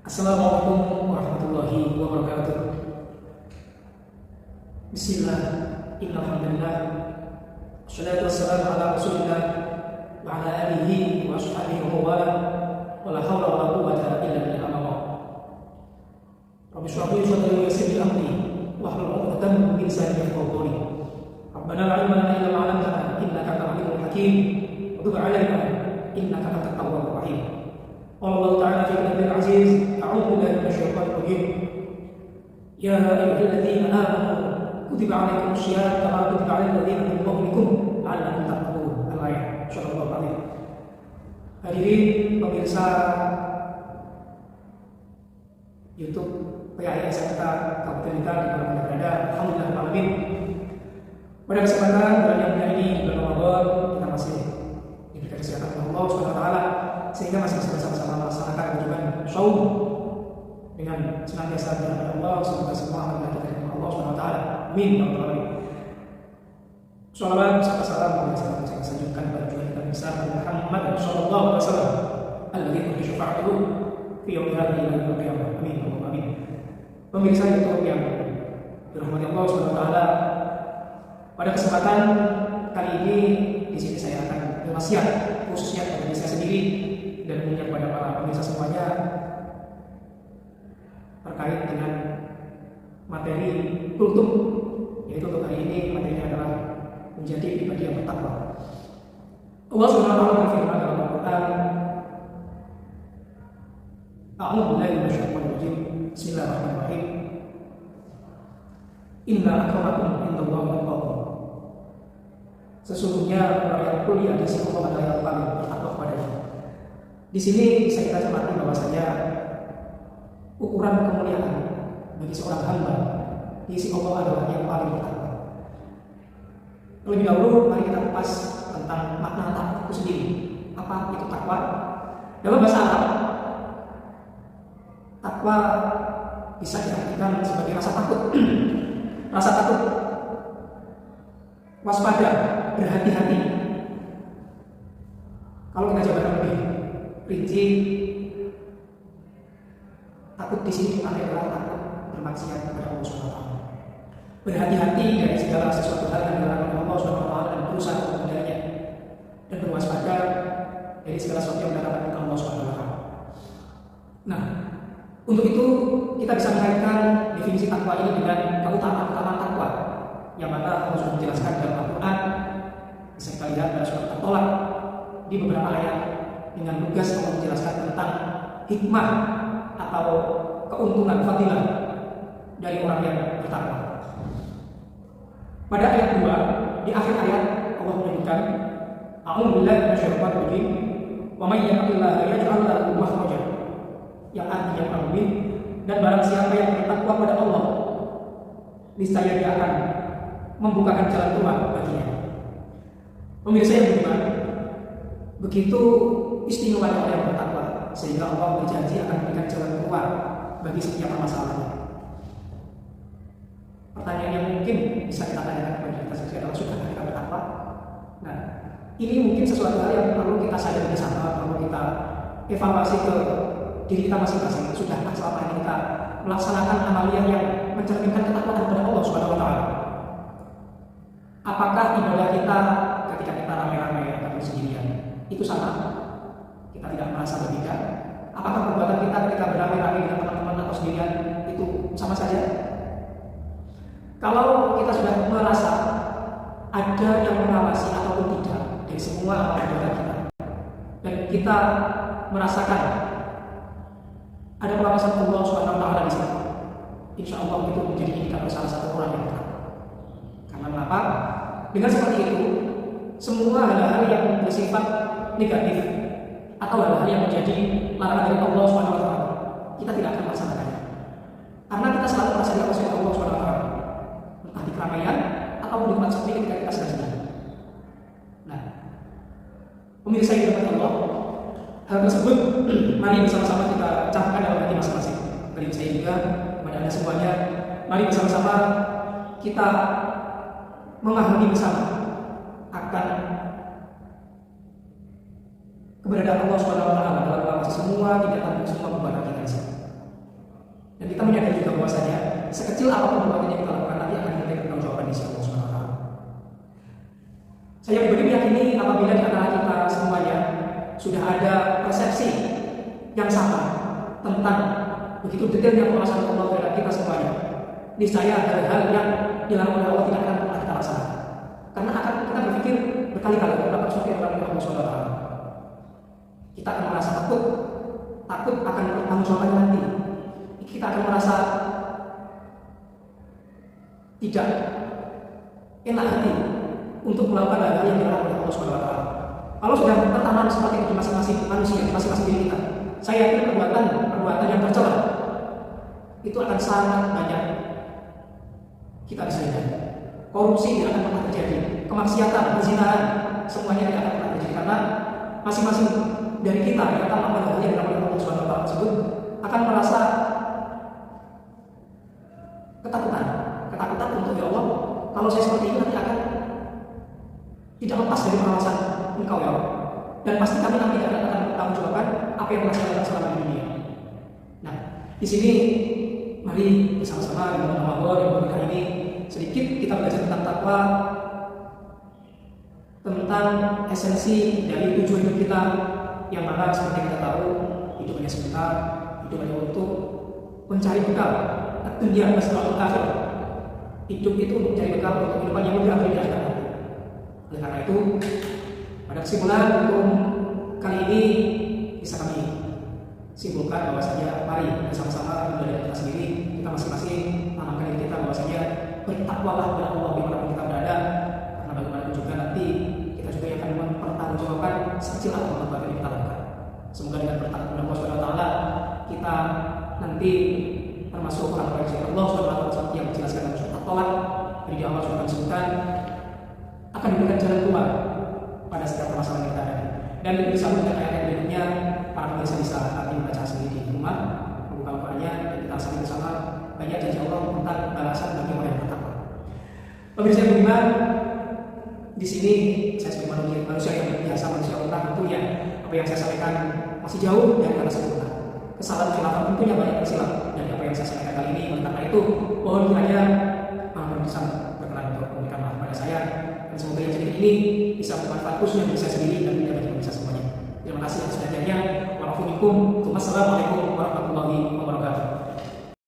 Assalamualaikum warahmatullahi wabarakatuh. Bismillah, innalhamdulillah, wassalatu wassalamu ala rasulillah wa ala alihi wa ashabihi wa wala wala hawla wala quwwata illa billah. Rabbi shrah li sadri wa yassir li amri wahlul 'uqdatam min lisani yafqahu qawli. Rabbana la ilma lana illa ma 'allamtana innaka antal alimul hakim wa tub 'alaina innaka antat tawwabur rahim. Allah Ta'ala fi kitabihil aziz, a'udzu billahi minasyaitonir rajim. Ya ayyuhalladzina amanu kutiba 'alaikumus syiyam kama kutiba 'alal ladzina min qablikum la'allakum tattaqun. Al-ayat. Syarahul Fatih. Hadirin pemirsa YouTube PAIS kita Kabupaten kita di mana berada, alhamdulillah alamin. Pada kesempatan bulan yang mulia ini, bulan Ramadan, kita masih diberikan kesehatan oleh Allah Subhanahu wa taala sehingga masih bisa bersama-sama melaksanakan kewajiban saum dengan senantiasa berdoa Allah. Semoga semua amal kita diterima Allah Subhanahu wa taala. Amin ya rabbal alamin. Shalawat serta salam saya sanjungkan kepada junjungan kita besar Muhammad sallallahu alaihi wasallam alladzi tu'ti syafa'atuhu fi yaumil qiyamah. Amin ya rabbal alamin. Pemirsa YouTube yang dirahmati Allah Subhanahu wa taala, pada kesempatan kali ini di sini saya akan berwasiat khususnya kepada diri saya sendiri dan umumnya kepada para pemirsa semuanya terkait dengan materi kultum, yaitu untuk hari ini materinya adalah menjadi pribadi yang bertakwa. Allah Subhanahu wa taala berfirman dalam Al-Qur'an, A'udzu billahi minasyaitonir rajim. Bismillahirrahmanirrahim. Inna akramakum indallahi atqakum. Sesungguhnya orang yang mulia di sisi Allah adalah yang paling bertakwa kepadanya. Di sini bisa kita cermati bahwasanya ukuran kemuliaan bagi seorang hamba di sisi Allah adalah yang paling bertakwa. Lebih dahulu mari kita kupas tentang makna takwa itu sendiri. Apa itu takwa? Dalam bahasa Arab, takwa bisa diartikan sebagai rasa takut, rasa takut, waspada, berhati-hati. Kalau kita jabarkan lebih rinci, takut di sini adalah takut bermaksiat kepada Allah Subhanahu wa taala. Berhati-hati dari segala sesuatu hal yang dilarang oleh Allah Subhanahu wa taala dan berusaha untuk menghindarinya, dan berwaspada dari segala sesuatu yang dilarang oleh Allah Subhanahu wa taala. Nah, untuk itu kita bisa mengaitkan definisi takwa ini dengan keutamaan takwa yang mana Allah sudah menjelaskan dalam Al-Quran. Bisa kita lihat pada surat At-Tolak di beberapa ayat dengan lugas Allah menjelaskan tentang hikmah atau keuntungan fadilah dari orang yang bertakwa. Pada ayat 2, di akhir ayat Allah menyebutkan A'udzu billahi minasyaitonir rajim wa may yattaqillaha yaj'al lahu makhraja, yang artinya amin, dan barang siapa yang bertakwa pada Allah niscaya dia akan membukakan jalan keluar baginya. Pemirsa yang beriman, begitu istimewa orang yang bertakwa sehingga Allah berjanji akan memberikan jalan keluar bagi setiap masalahnya. Pertanyaan yang mungkin bisa kita tanyakan kepada kita sendiri adalah, sudah kita bertakwa? Nah, ini mungkin sesuatu hal yang perlu kita sadari bersama, perlu kita evaluasi ke diri kita masing-masing. Sudahkah selama ini kita melaksanakan amalia yang mencerminkan ketakwaan kepada Allah Subhanahu wa taala? Apakah ibadah kita ketika kita ramai-ramai atau sendirian itu sama? Kita tidak merasa berbeda? Apakah perbuatan kita ketika beramai-ramai dengan teman-teman atau sendirian itu sama saja? Kalau kita sudah merasa ada yang mengawasi ataupun tidak dari semua amal ibadah kita, dan kita merasakan ada pengawasan Allah Subhanahu wa taala di sana, insya Allah itu menjadi indikator salah satu orang yang bertakwa. Karena mengapa? Dengan seperti itu, semua hal-hal yang bersifat negatif atau hal-hal yang menjadi larangan dari Allah Subhanahu wa taala, kita tidak akan melaksanakannya. Karena kita selalu merasa diawasi oleh Allah Subhanahu wa taala, entah di keramaian atau di tempat sepi ketika kita sedang sendiri. Nah, pemirsa yang dirahmati Allah, hal tersebut mari bersama-sama kita camkan dalam hati masing-masing. Dari saya juga kepada Anda semuanya, mari bersama-sama kita memahami bersama akan keberadaan Allah Subhanahu wa taala dalam mengawasi semua tindakan semua perbuatan kita di sini. Dan kita menyadari juga bahwasanya sekecil apapun perbuatan yang kita lakukan nanti akan diminta pertanggungjawaban di sisi Allah Subhanahu wa taala. Saya pribadi meyakini apabila di antara kita semuanya sudah ada persepsi yang sama tentang begitu detailnya pengawasan Allah terhadap kita semuanya, niscaya ada hal yang dilarang oleh Allah tidak akan pernah kita laksanakan. Karena akan kita berpikir berkali-kali tentang sesuatu yang dilarang oleh Allah Subhanahu wa taala. Kita akan merasa takut akan pertanggungjawaban nanti. Kita akan merasa tidak enak hati untuk melakukan hal yang dilarang oleh Allah Subhanahu wa taala. Kalau sudah tertanam seperti itu di masing-masing manusia, masing-masing diri kita, saya yakin perbuatan yang tercela itu akan sangat banyak kita bisa lihat. Korupsi tidak akan pernah terjadi, kemaksiatan, perzinahan, semuanya tidak akan pernah terjadi karena masing-masing dari kita yang akan melakukan hal yang dilarang oleh Allah Subhanahu wa taala tersebut akan merasa ketakutan untuk ya Allah, kalau saya seperti ini nanti akan tidak lepas dari pengawasan Engkau ya Allah, dan pasti kami nanti akan bertanggung jawabkan apa yang telah saya lakukan selama di dunia. Nah, di sini mari bersama-sama di bulan Ramadan yang berkah ini sedikit kita belajar tentang takwa, tentang esensi dari tujuan hidup kita, yang mana seperti kita tahu hidup hanya sebentar, hidup hanya untuk mencari bekal dunia bersama akhir. Hidup itu untuk mencari bekal untuk kehidupan yang lebih akhir di akhirat. Oleh karena itu, pada kesimpulan hukum kali ini bisa kami simpulkan bahwasanya mari bersama-sama menjadi kita sendiri, kita masing-masing tanamkan diri kita bahwasanya bertakwalah kepada Allah dimanapun kita berada, karena bagaimanapun juga nanti kita juga akan mempertanggungjawabkan sekecil atau perbuatan yang kita lakukan. Semoga dengan bertakwa kepada Allah Subhanahu wa taala kita nanti termasuk orang-orang yang Allah Subhanahu wa taala yang menjelaskan dalam surat At-Talaq dari Allah Subhanahu disebutkan akan diberikan jalan keluar pada setiap permasalahan yang kita hadapi. Dan disambung dengan ayat berikutnya, para pemirsa bisa nanti membaca sendiri di rumah, membuka Al-Qur'annya, dan kita saling bersama banyak janji Allah tentang balasan bagi orang yang bertakwa. Pemirsa yang beriman, di sini saya sebagai manusia yang biasa, manusia orang tentunya apa yang saya sampaikan masih jauh dari kata sempurna. Kesalahan khilafah tentunya banyak tersilap dari apa yang saya sampaikan kali ini. Oleh karena itu, mohon kiranya Maha bisa berkenan untuk memberikan maaf kepada saya, dan semoga yang sedikit ini bisa bermanfaat khususnya bagi saya sendiri dan bagi pemirsa semuanya. Terima kasih atas perhatiannya. Wassalamualaikum